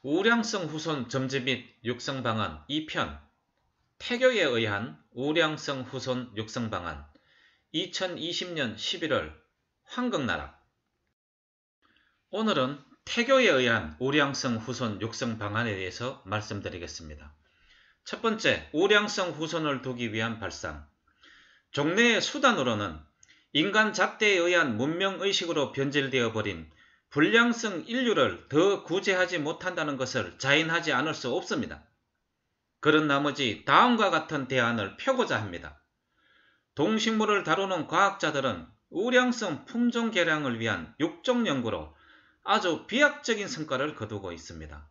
우량성 후손 점지 및 육성 방안 2편 태교에 의한 우량성 후손 육성 방안 2020년 11월 황금나라. 오늘은 태교에 의한 우량성 후손 육성 방안에 대해서 말씀드리겠습니다. 첫 번째, 우량성 후손을 두기 위한 발상. 종래의 수단으로는 인간 잣대에 의한 문명의식으로 변질되어 버린 불량성 인류를 더 구제하지 못한다는 것을 자인하지 않을 수 없습니다. 그런 나머지 다음과 같은 대안을 펴고자 합니다. 동식물을 다루는 과학자들은 우량성 품종 개량을 위한 육종 연구로 아주 비약적인 성과를 거두고 있습니다.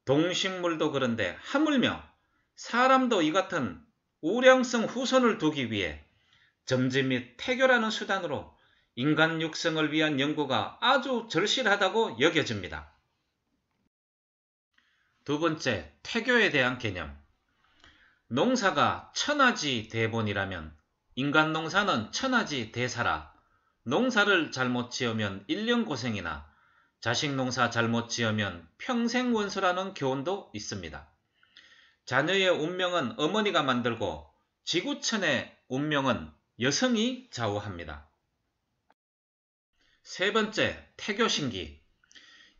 동식물도 그런데 하물며 사람도 이 같은 우량성 후손을 두기 위해 점지 및 태교라는 수단으로 인간 육성을 위한 연구가 아주 절실하다고 여겨집니다. 두 번째, 태교에 대한 개념. 농사가 천하지 대본이라면 인간 농사는 천하지 대사라. 농사를 잘못 지으면 일년고생이나 자식 농사 잘못 지으면 평생 원수라는 교훈도 있습니다. 자녀의 운명은 어머니가 만들고 지구촌의 운명은 여성이 좌우합니다. 세 번째, 태교신기.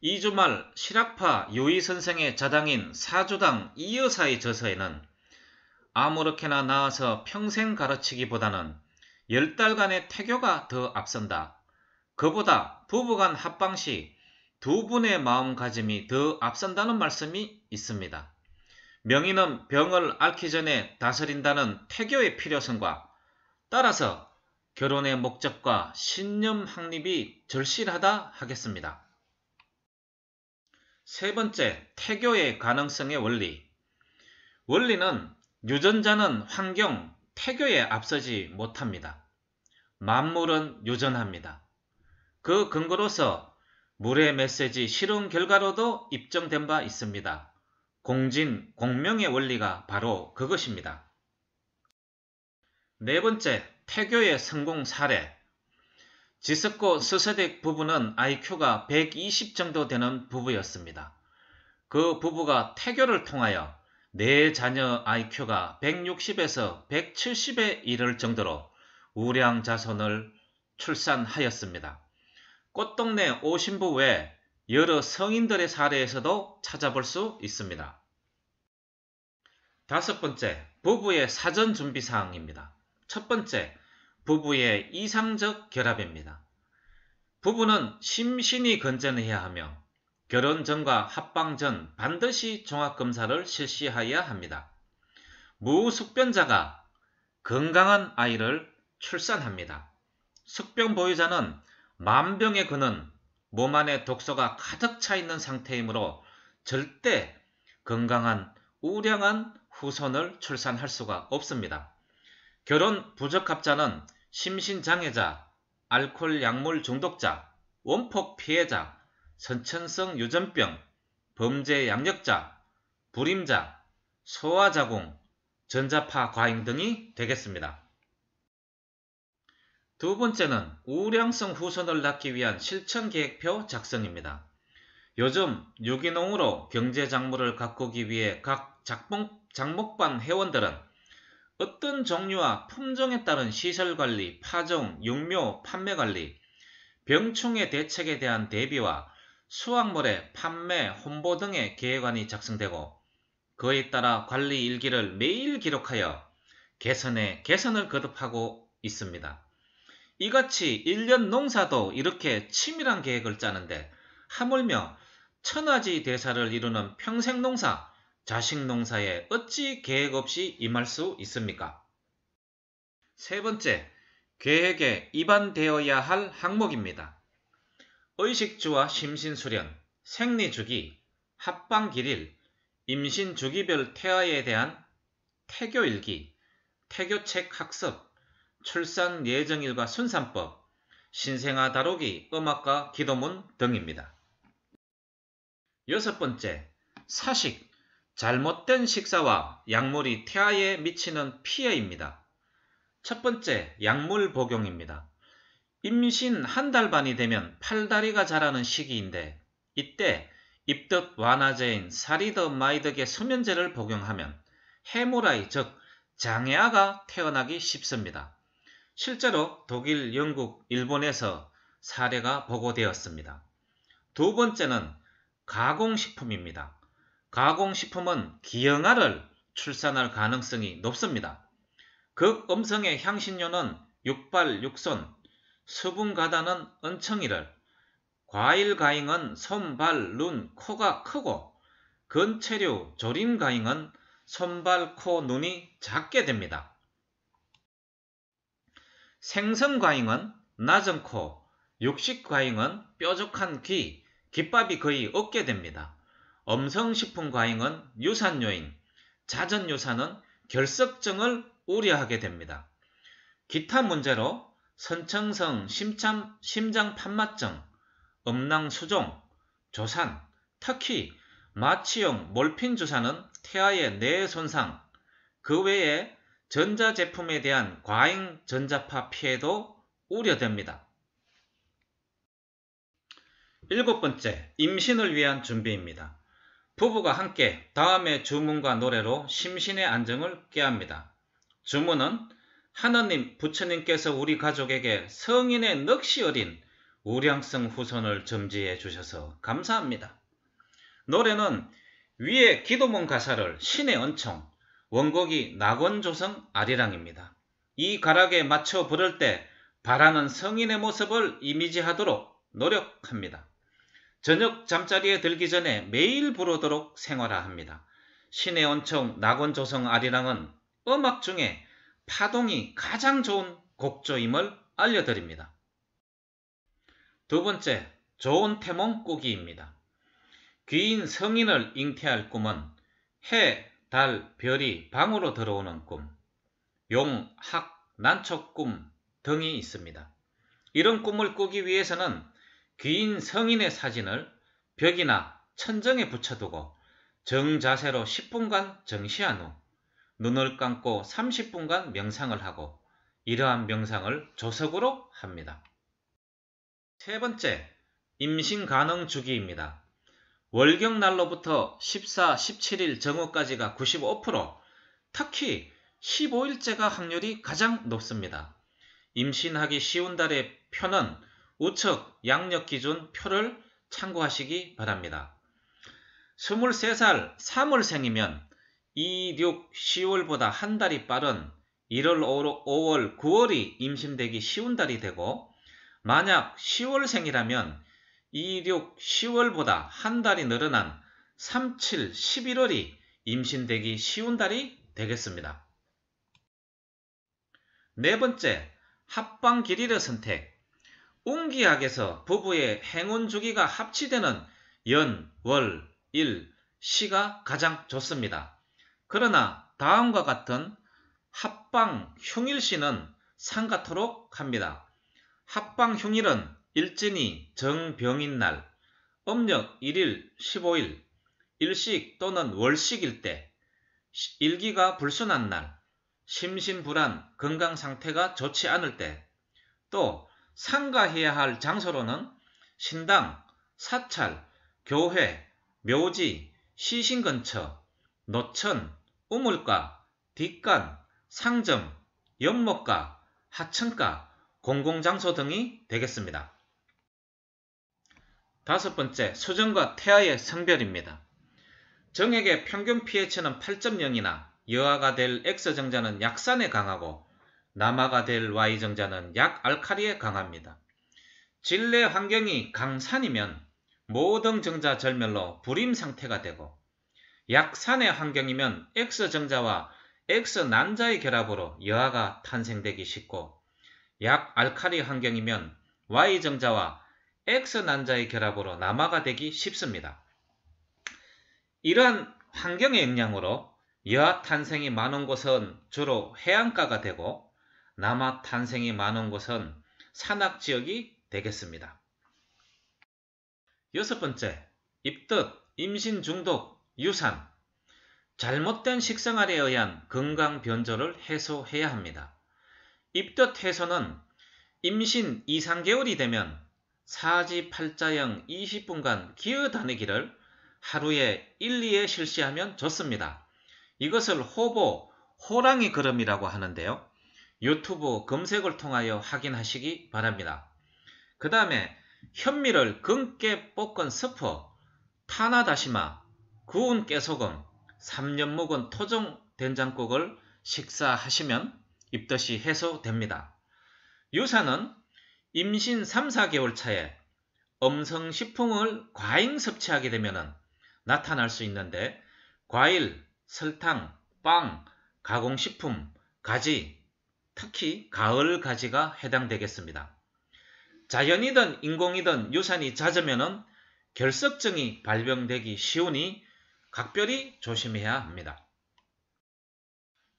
이주말 실학파 유의선생의 자당인 사주당 이여사의 저서에는 아무렇게나 낳아서 평생 가르치기보다는 10달간의 태교가 더 앞선다. 그보다 부부간 합방 시 두 분의 마음가짐이 더 앞선다는 말씀이 있습니다. 명의는 병을 앓기 전에 다스린다는 태교의 필요성과 따라서 결혼의 목적과 신념 확립이 절실하다 하겠습니다. 세 번째, 태교의 가능성의 원리. 원리는 유전자는 환경, 태교에 앞서지 못합니다. 만물은 유전합니다. 그 근거로서 물의 메시지 실험 결과로도 입증된 바 있습니다. 공진, 공명의 원리가 바로 그것입니다. 네 번째, 태교의 성공 사례. 지석고 스서댁 부부는 IQ가 120 정도 되는 부부였습니다. 그 부부가 태교를 통하여 네 자녀 IQ가 160에서 170에 이를 정도로 우량 자손을 출산하였습니다. 꽃동네 오신부 외 여러 성인들의 사례에서도 찾아볼 수 있습니다. 다섯 번째, 부부의 사전 준비 사항입니다. 첫 번째, 부부의 이상적 결합입니다. 부부는 심신이 건전해야 하며 결혼 전과 합방 전 반드시 종합검사를 실시해야 합니다. 무숙변자가 건강한 아이를 출산합니다. 숙변 보유자는 만병의 근은 몸 안에 독소가 가득 차 있는 상태이므로 절대 건강한 우량한 후손을 출산할 수가 없습니다. 결혼 부적합자는 심신장애자, 알코올 약물 중독자, 원폭 피해자, 선천성 유전병, 범죄 양력자, 불임자, 소아자궁, 전자파 과잉 등이 되겠습니다. 두 번째는 우량성 후손을 낳기 위한 실천계획표 작성입니다. 요즘 유기농으로 경제작물을 가꾸기 위해 각 작목반 회원들은 어떤 종류와 품종에 따른 시설관리, 파종, 육묘, 판매관리, 병충해 대책에 대한 대비와 수확물의 판매, 홍보 등의 계획안이 작성되고 그에 따라 관리 일기를 매일 기록하여 개선에 개선을 거듭하고 있습니다. 이같이 1년 농사도 이렇게 치밀한 계획을 짜는데 하물며 천하지 대사를 이루는 평생농사, 자식농사에 어찌 계획 없이 임할 수 있습니까? 세 번째, 계획에 입안되어야 할 항목입니다. 의식주와 심신수련, 생리주기, 합방길일, 임신주기별 태아에 대한 태교일기, 태교책 학습, 출산 예정일과 순산법, 신생아 다루기, 음악과 기도문 등입니다. 여섯 번째, 사식, 잘못된 식사와 약물이 태아에 미치는 피해입니다. 첫 번째, 약물 복용입니다. 임신 한 달 반이 되면 팔다리가 자라는 시기인데 이때 입덧 완화제인 사리더마이드계 수면제를 복용하면 해모라이 즉 장애아가 태어나기 쉽습니다. 실제로 독일, 영국, 일본에서 사례가 보고되었습니다. 두 번째는 가공식품입니다. 가공식품은 기형아를 출산할 가능성이 높습니다. 극음성의 향신료는 육발, 육손, 수분가다는 은청이를, 과일가잉은 손, 발, 눈, 코가 크고 근체류, 조림가잉은 손, 발, 코, 눈이 작게 됩니다. 생선과잉은 낮은 코, 육식과잉은 뾰족한 귀, 깃밥이 거의 없게 됩니다. 음성식품과잉은 유산요인, 자전유산은 결석증을 우려하게 됩니다. 기타 문제로 선천성 심장판마증, 음낭수종, 조산, 특히 마취용 몰핀 주사는 태아의 뇌 손상, 그 외에 전자제품에 대한 과잉 전자파 피해도 우려됩니다. 7번째, 임신을 위한 준비입니다. 부부가 함께 다음의 주문과 노래로 심신의 안정을 꾀합니다. 주문은 하나님 부처님께서 우리 가족에게 성인의 넋이 어린 우량성 후손을 점지해 주셔서 감사합니다. 노래는 위의 기도문 가사를 신의 은총, 원곡이 낙원조성 아리랑입니다. 이 가락에 맞춰 부를 때 바라는 성인의 모습을 이미지하도록 노력합니다. 저녁 잠자리에 들기 전에 매일 부르도록 생활화합니다. 신의 은총 낙원조성 아리랑은 음악 중에 파동이 가장 좋은 곡조임을 알려드립니다. 두 번째, 좋은 태몽 꾸기입니다. 귀인 성인을 잉태할 꿈은 해, 달, 별이 방으로 들어오는 꿈, 용, 학, 난초 꿈 등이 있습니다. 이런 꿈을 꾸기 위해서는 귀인 성인의 사진을 벽이나 천정에 붙여두고 정자세로 10분간 정시한 후 눈을 감고 30분간 명상을 하고 이러한 명상을 조석으로 합니다. 세 번째, 임신 가능 주기입니다. 월경날로부터 14, 17일 정오까지가 95%, 특히 15일째가 확률이 가장 높습니다. 임신하기 쉬운 달의 표는 우측 양력 기준 표를 참고하시기 바랍니다. 23살 3월생이면 2, 6, 10월보다 한 달이 빠른 1월, 5월, 9월이 임신되기 쉬운 달이 되고, 만약 10월생이라면 2, 6, 10월보다 한 달이 늘어난 3, 7, 11월이 임신되기 쉬운 달이 되겠습니다. 네 번째, 합방 길이의 선택. 운기학에서 부부의 행운 주기가 합치되는 연, 월, 일, 시가 가장 좋습니다. 그러나 다음과 같은 합방 흉일시는 상같도록 합니다. 합방 흉일은 일진이 정병인 날, 음력 1일, 15일, 일식 또는 월식일 때, 일기가 불순한 날, 심신불안, 건강 상태가 좋지 않을 때, 또 상가해야 할 장소로는 신당, 사찰, 교회, 묘지, 시신 근처, 노천, 우물가, 뒷간, 상점, 연못가, 하천가, 공공장소 등이 되겠습니다. 다섯 번째, 수정과 태아의 성별입니다. 정액의 평균 pH는 8.0이나 여아가 될 X정자는 약산에 강하고 남아가 될 Y정자는 약알칼리에 강합니다. 질내 환경이 강산이면 모든 정자 절멸로 불임 상태가 되고, 약산의 환경이면 X정자와 X난자의 결합으로 여아가 탄생되기 쉽고, 약알칼리 환경이면 Y정자와 X난자의 결합으로 남아가 되기 쉽습니다. 이러한 환경의 영향으로 여아 탄생이 많은 곳은 주로 해안가가 되고, 남아 탄생이 많은 곳은 산악지역이 되겠습니다. 여섯 번째, 입덧, 임신 중독, 유산. 잘못된 식생활에 의한 건강 변조를 해소해야 합니다. 입덧 해소는 임신 2, 3개월이 되면 사지팔자형 20분간 기어다니기를 하루에 1, 2회 실시하면 좋습니다. 이것을 호보, 호랑이 걸음이라고 하는데요. 유튜브 검색을 통하여 확인하시기 바랍니다. 그 다음에 현미를 검게 볶은 스프, 타나다시마, 구운 깨소금, 3년 묵은 토종 된장국을 식사하시면 입덧이 해소됩니다. 유사는 임신 3, 4개월 차에 엄성식품을 과잉 섭취하게 되면 나타날 수 있는데 과일, 설탕, 빵, 가공식품, 가지, 특히 가을 가지가 해당되겠습니다. 자연이든 인공이든 유산이 잦으면 결석증이 발병되기 쉬우니 각별히 조심해야 합니다.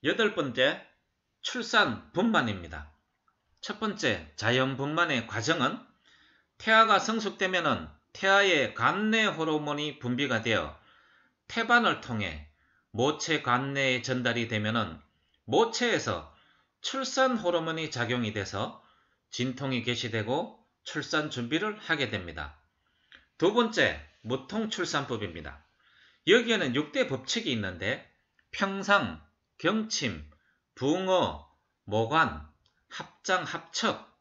8번째, 출산 분만입니다. 첫 번째, 자연 분만의 과정은 태아가 성숙되면 태아의 관내 호르몬이 분비가 되어 태반을 통해 모체 관내에 전달이 되면 모체에서 출산 호르몬이 작용이 돼서 진통이 개시되고 출산 준비를 하게 됩니다. 두 번째, 무통출산법입니다. 여기에는 6대 법칙이 있는데 평상, 경침, 붕어, 모관, 합장, 합척,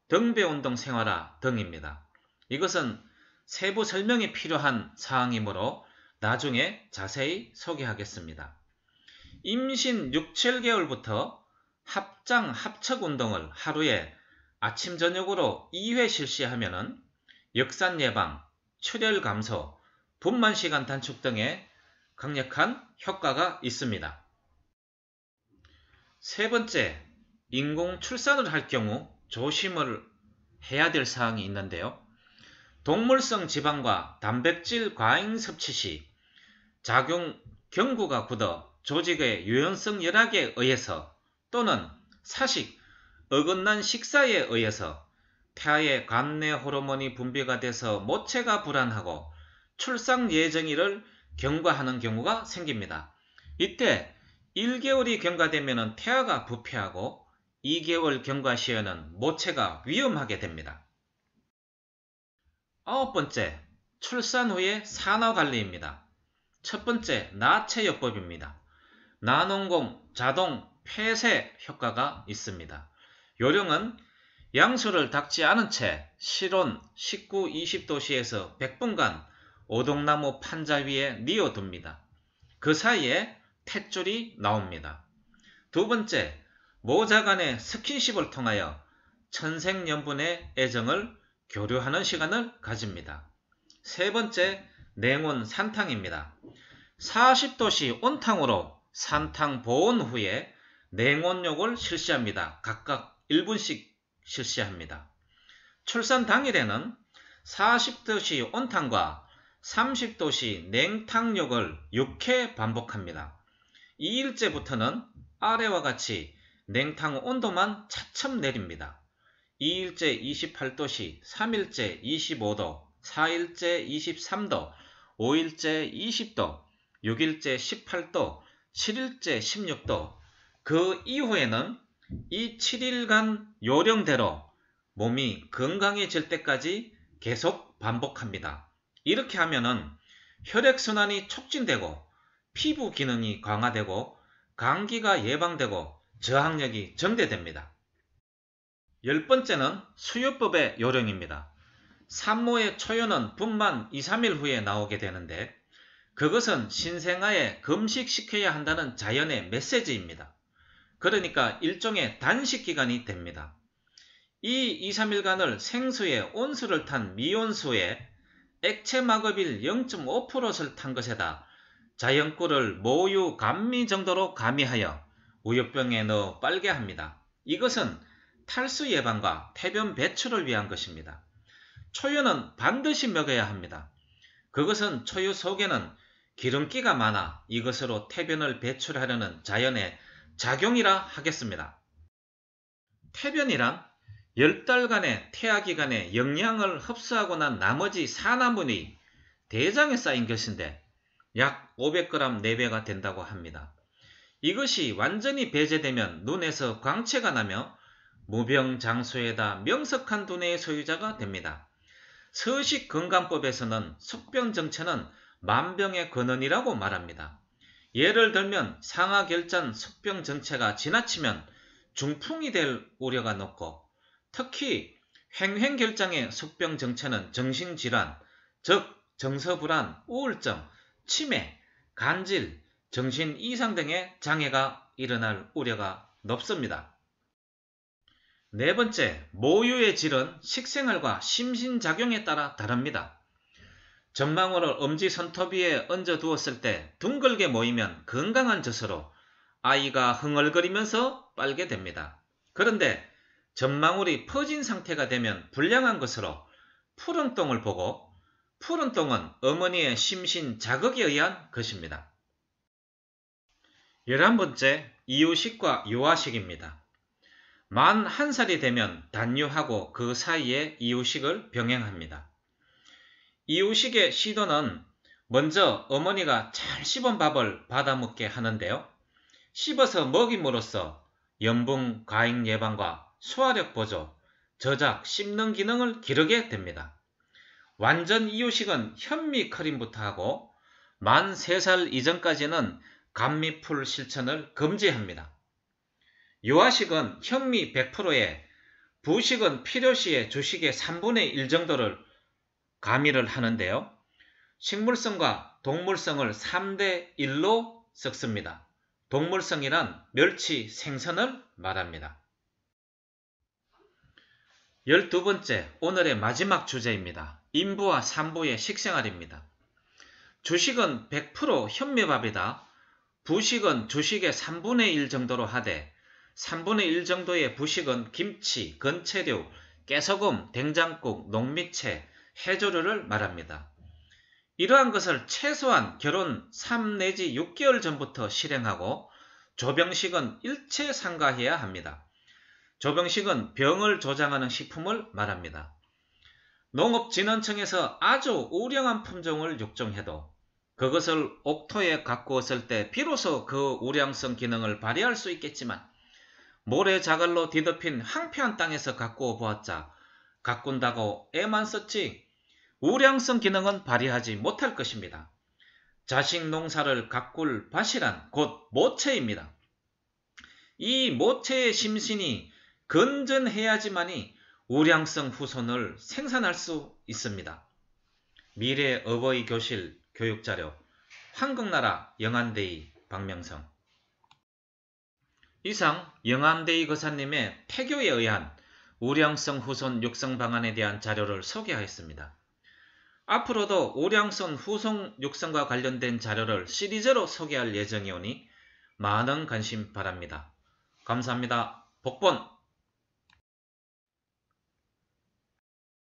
등배운동 생활화 등입니다. 이것은 세부 설명이 필요한 사항이므로 나중에 자세히 소개하겠습니다. 임신 6, 7개월부터 합장, 합척 운동을 하루에 아침, 저녁으로 2회 실시하면 역산 예방, 출혈 감소, 분만 시간 단축 등의 강력한 효과가 있습니다. 세 번째, 인공 출산을 할 경우 조심을 해야 될 사항이 있는데요. 동물성 지방과 단백질 과잉 섭취 시 경구가 굳어 조직의 유연성 열악에 의해서 또는 사식, 어긋난 식사에 의해서 태아의 관내 호르몬이 분비가 돼서 모체가 불안하고 출산 예정일을 경과하는 경우가 생깁니다. 이때 1개월이 경과되면 태아가 부패하고 2개월 경과 시에는 모체가 위험하게 됩니다. 9번째, 출산 후의 산후관리입니다. 첫 번째, 나체요법입니다. 나농공, 자동, 폐쇄 효과가 있습니다. 요령은 양수를 닦지 않은 채 실온 19, 20도씨에서 100분간 오동나무 판자 위에 뉘어둡니다. 그 사이에 탯줄이 나옵니다. 두 번째, 모자 간의 스킨십을 통하여 천생연분의 애정을 교류하는 시간을 가집니다. 세 번째, 냉온 산탕입니다. 40도씨 온탕으로 산탕 보온 후에 냉온욕을 실시합니다. 각각 1분씩 실시합니다. 출산 당일에는 40도씨 온탕과 30도씨 냉탕욕을 6회 반복합니다. 2일째부터는 아래와 같이 냉탕 온도만 차츰 내립니다. 2일째 28도씨, 3일째 25도, 4일째 23도, 5일째 20도, 6일째 18도, 7일째 16도, 그 이후에는 이 7일간 요령대로 몸이 건강해질 때까지 계속 반복합니다. 이렇게 하면은 혈액순환이 촉진되고 피부 기능이 강화되고 감기가 예방되고 저항력이 증대됩니다. 10번째는 수유법의 요령입니다. 산모의 초유는 분만 2, 3일 후에 나오게 되는데 그것은 신생아에 금식시켜야 한다는 자연의 메시지입니다. 그러니까 일종의 단식기간이 됩니다. 이 2, 3일간을 생수에 온수를 탄 미온수에 액체 마급일 0.5%를 탄 것에다 자연꿀을 모유 감미 정도로 가미하여 우유병에 넣어 빨게 합니다. 이것은 탈수 예방과 태변 배출을 위한 것입니다. 초유는 반드시 먹여야 합니다. 그것은 초유 속에는 기름기가 많아 이것으로 태변을 배출하려는 자연의 작용이라 하겠습니다. 태변이란 10달간의 태아기간에 영양을 흡수하고 난 나머지 산화물이 대장에 쌓인 것인데 약 500g 4배가 된다고 합니다. 이것이 완전히 배제되면 눈에서 광채가 나며 무병장수에다 명석한 두뇌의 소유자가 됩니다. 서식건강법에서는 숙변정체는 만병의 근원이라고 말합니다. 예를 들면 상하결잔 숙병 정체가 지나치면 중풍이 될 우려가 높고, 특히 횡횡결장의 숙병 정체는 정신질환, 즉 정서불안, 우울증, 치매, 간질, 정신 이상 등의 장애가 일어날 우려가 높습니다. 네 번째, 모유의 질은 식생활과 심신작용에 따라 다릅니다. 전망울을 엄지손톱 위에 얹어두었을 때 둥글게 모이면 건강한 젖으로 아이가 흥얼거리면서 빨게 됩니다. 그런데 전망울이 퍼진 상태가 되면 불량한 것으로 푸른 똥을 보고, 푸른 똥은 어머니의 심신 자극에 의한 것입니다. 11번째, 이유식과 유아식입니다. 만 1살이 되면 단유하고 그 사이에 이유식을 병행합니다. 이유식의 시도는 먼저 어머니가 잘 씹은 밥을 받아 먹게 하는데요. 씹어서 먹임으로써 염분 과잉 예방과 소화력 보조, 저작, 씹는 기능을 기르게 됩니다. 완전 이유식은 현미 크림부터 하고 만 3살 이전까지는 감미풀 실천을 금지합니다. 유아식은 현미 100%에 부식은 필요시에 주식의 3분의 1 정도를 가미를 하는데요. 식물성과 동물성을 3대 1로 섞습니다. 동물성이란 멸치, 생선을 말합니다. 12번째, 오늘의 마지막 주제입니다. 인부와 산부의 식생활입니다. 주식은 100% 현미밥이다. 부식은 주식의 3분의 1 정도로 하되 3분의 1 정도의 부식은 김치, 건채류, 깨소금, 된장국, 녹미채, 해조류를 말합니다. 이러한 것을 최소한 결혼 3 내지 6개월 전부터 실행하고 조병식은 일체 삼가해야 합니다. 조병식은 병을 조장하는 식품을 말합니다. 농업진흥청에서 아주 우량한 품종을 육종해도 그것을 옥토에 가꾸었을 때 비로소 그 우량성 기능을 발휘할 수 있겠지만 모래자갈로 뒤덮인 황폐한 땅에서 가꾸어 보았자 가꾼다고 애만 썼지 우량성 기능은 발휘하지 못할 것입니다. 자식 농사를 가꿀 밭이란 곧 모체입니다. 이 모체의 심신이 건전해야지만이 우량성 후손을 생산할 수 있습니다. 미래 어버이 교실 교육자료 한국나라 영안대의 박명성. 이상 영안대의 거사님의 태교에 의한 우량성 후손 육성 방안에 대한 자료를 소개하였습니다. 앞으로도 우량성 후손 육성과 관련된 자료를 시리즈로 소개할 예정이오니 많은 관심 바랍니다. 감사합니다. 복본